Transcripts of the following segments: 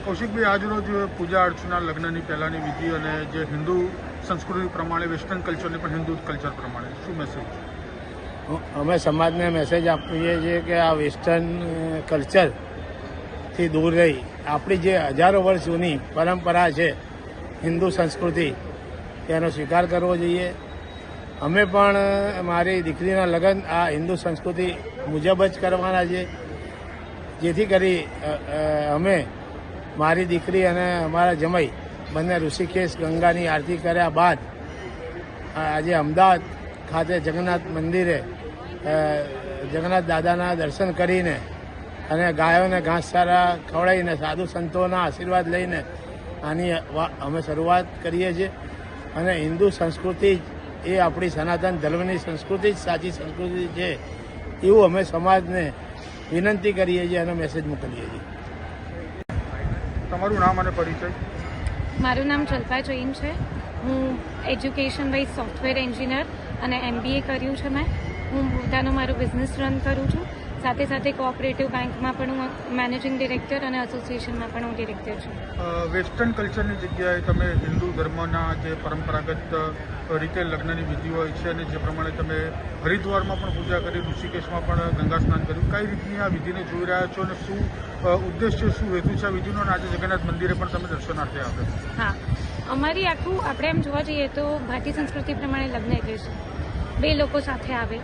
કૌશિકભાઈ, આજરોજ પૂજા અર્ચના લગ્નની પહેલાંની વિધિ અને જે હિન્દુ સંસ્કૃતિ પ્રમાણે વેસ્ટર્ન કલ્ચરની પણ હિન્દુ કલ્ચર પ્રમાણે શું મેસેજ? અમે સમાજને મેસેજ આપીએ છીએ કે આ વેસ્ટર્ન કલ્ચરથી દૂર રહી આપણી જે હજારો વર્ષ જૂની પરંપરા છે હિન્દુ સંસ્કૃતિ તેનો સ્વીકાર કરવો જોઈએ. અમે પણ મારી દીકરીના લગ્ન આ હિન્દુ સંસ્કૃતિ મુજબ જ કરવાના છે, જેથી કરી અમે મારી દીકરી અને અમારા જમાઈ બંને ઋષિકેશ ગંગાની આરતી કર્યા બાદ આજે અમદાવાદ ખાતે જગન્નાથ મંદિરે જગન્નાથ દાદાના દર્શન કરીને અને ગાયોને ઘાસચારા ખવડાવીને સાધુ સંતોના આશીર્વાદ લઈને આની અમે શરૂઆત કરીએ છીએ. અને હિન્દુ સંસ્કૃતિ એ આપણી સનાતન ધર્મની સંસ્કૃતિ જ સાચી સંસ્કૃતિ છે એવું અમે સમાજને વિનંતી કરીએ છીએ અને મેસેજ મોકલીએ છીએ. તમારું નામ અને પરિચય? મારું નામ જલ્પા જૈન છે. હું એજ્યુકેશન વાઇઝ સોફ્ટવેર એન્જિનિયર અને MBA કર્યું છે મેં. હું પોતાનો મારો બિઝનેસ રન કરું છું. સાથે સાથે કોઓપરેટિવ બેંકમાં પણ હું મેનેજિંગ ડિરેક્ટર અને એસોસિએશનમાં પણ હું ડિરેક્ટર છું. વેસ્ટર્ન કલ્ચરની જગ્યાએ તમે હિન્દુ ધર્મના જે પરંપરાગત રીતે લગ્નની વિધિ હોય છે અને જે પ્રમાણે તમે હરિદ્વારમાં પણ પૂજા કરી, ઋષિકેશમાં પણ ગંગા સ્નાન કર્યું, કઈ રીતની આ વિધિને જોઈ રહ્યા છો અને શું ઉદ્દેશ્ય, શું હેતુ છે આ વિધિનો? અને આજે જગન્નાથ મંદિરે પણ તમે દર્શનાર્થે આવ્યો. હા, અમારી આખું આપણે એમ જોવા જઈએ તો ભારતીય સંસ્કૃતિ પ્રમાણે લગ્ન એટલે છે બે લોકો સાથે આવે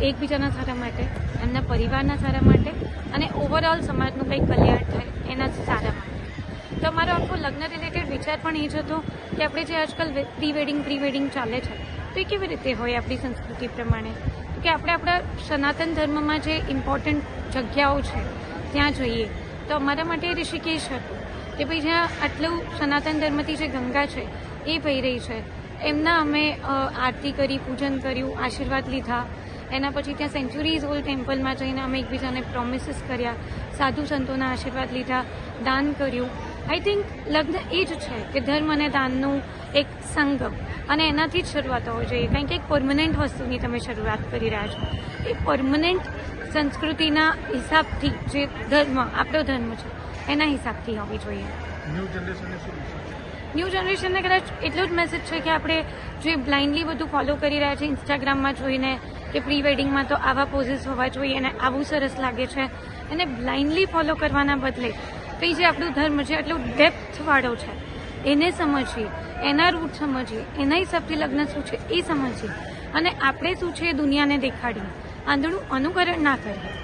એકબીજાના સારા માટે, એમના પરિવારના સારા માટે અને ઓવરઓલ સમાજનું કંઈક કલ્યાણ થાય એના સારા માટે. તો અમારો આખો લગ્ન રિલેટેડ વિચાર પણ એ જ હતો કે આપણે જે આજકાલ પ્રી વેડિંગ ચાલે છે તો એ કેવી રીતે હોય આપણી સંસ્કૃતિ પ્રમાણે, કે આપણે આપણા સનાતન ધર્મમાં જે ઇમ્પોર્ટન્ટ જગ્યાઓ છે ત્યાં જઈએ. તો અમારા માટે ઋષિકેશ હતું કે ભાઈ જ્યાં આટલું સનાતન ધર્મથી જે ગંગા છે એ વહી રહી છે, એમના અમે આરતી કરી, પૂજન કર્યું, આશીર્વાદ લીધા. એના પછી ત્યાં સેન્ચુરીઝ ઓલ્ડ ટેમ્પલમાં જઈને અમે એકબીજાને પ્રોમિસીસ કર્યા, સાધુ સંતોના આશીર્વાદ લીધા, દાન કર્યું. આઈ થિંક લગ્ન એ જ છે કે ધર્મ અને દાનનું એક સંગમ, અને એનાથી જ શરૂઆત હોવી જોઈએ. કારણ કે એક પરમનન્ટ વસ્તુની તમે શરૂઆત કરી રહ્યા છો. એ પરમનન્ટ સંસ્કૃતિના હિસાબથી જે ધર્મ આપણો ધર્મ છે એના હિસાબથી હોવી જોઈએ. ન્યૂ જનરેશનને કદાચ એટલો જ મેસેજ છે કે આપણે જે બ્લાઇન્ડલી બધું ફોલો કરી રહ્યા છે ઇન્સ્ટાગ્રામમાં જોઈને કે પ્રી વેડિંગમાં તો આવા પોઝિસ હોવા જોઈએ અને આવું સરસ લાગે છે, એને બ્લાઇન્ડલી ફોલો કરવાના બદલે કંઈ જે આપણું ધર્મ છે એટલું ડેપ્થવાળો છે એને સમજીએ, એના રૂટ સમજીએ, એના હિસાબથી લગ્ન શું છે એ સમજીએ અને આપણે શું છે એ દુનિયાને દેખાડીએ. આંધળું અનુકરણ ના કરીએ.